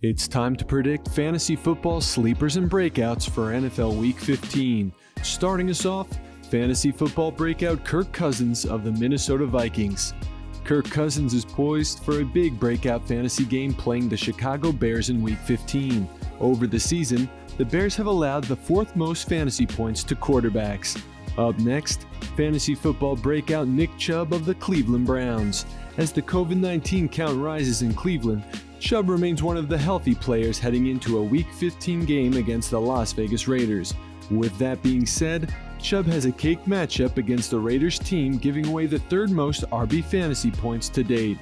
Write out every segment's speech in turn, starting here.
It's time to predict fantasy football sleepers and breakouts for NFL Week 15. Starting us off, fantasy football breakout Kirk Cousins of the Minnesota Vikings. Kirk Cousins is poised for a big breakout fantasy game playing the Chicago Bears in Week 15. Over the season, the Bears have allowed the fourth most fantasy points to quarterbacks. Up next, fantasy football breakout Nick Chubb of the Cleveland Browns. As the COVID-19 count rises in Cleveland, Chubb remains one of the healthy players heading into a Week 15 game against the Las Vegas Raiders. With that being said, Chubb has a cake matchup against the Raiders team, giving away the third most RB fantasy points to date.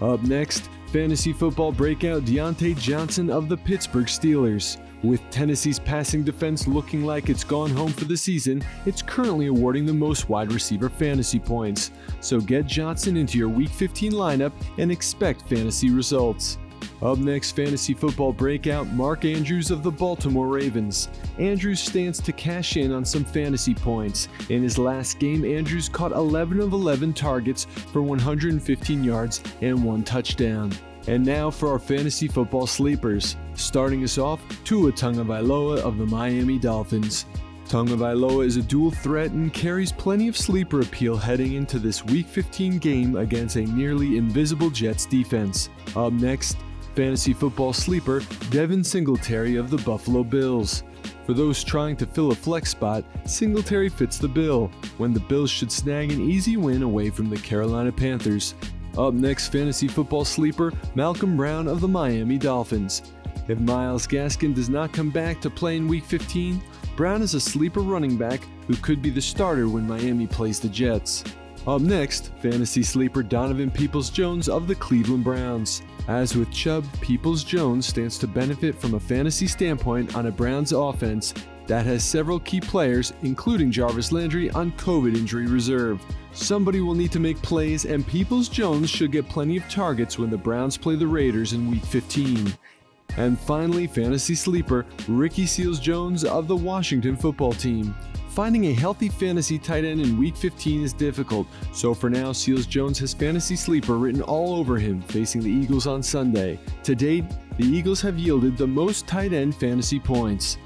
Up next, fantasy football breakout Diontae Johnson of the Pittsburgh Steelers. With Tennessee's passing defense looking like it's gone home for the season, it's currently awarding the most wide receiver fantasy points. So get Johnson into your Week 15 lineup and expect fantasy results. Up next, fantasy football breakout Mark Andrews of the Baltimore Ravens. Andrews stands to cash in on some fantasy points. In his last game, Andrews caught 11 of 11 targets for 115 yards and 1 touchdown. And now for our fantasy football sleepers. Starting us off, Tua Tagovailoa of the Miami Dolphins. Tagovailoa is a dual threat and carries plenty of sleeper appeal heading into this Week 15 game against a nearly invisible Jets defense. Up next, fantasy football sleeper Devin Singletary of the Buffalo Bills. For those trying to fill a flex spot, Singletary fits the bill, when the Bills should snag an easy win away from the Carolina Panthers. Up next, fantasy football sleeper Malcolm Brown of the Miami Dolphins. If Myles Gaskin does not come back to play in Week 15, Brown is a sleeper running back who could be the starter when Miami plays the Jets. Up next, fantasy sleeper Donavan Peoples-Jones of the Cleveland Browns. As with Chubb, Peoples-Jones stands to benefit from a fantasy standpoint on a Browns offense that has several key players, including Jarvis Landry, on COVID injury reserve. Somebody will need to make plays, and Peoples-Jones should get plenty of targets when the Browns play the Raiders in Week 15. And finally, fantasy sleeper Ricky Seals-Jones of the Washington Football Team. Finding a healthy fantasy tight end in Week 15 is difficult, so for now, Seals-Jones has fantasy sleeper written all over him facing the Eagles on Sunday. To date, the Eagles have yielded the most tight end fantasy points.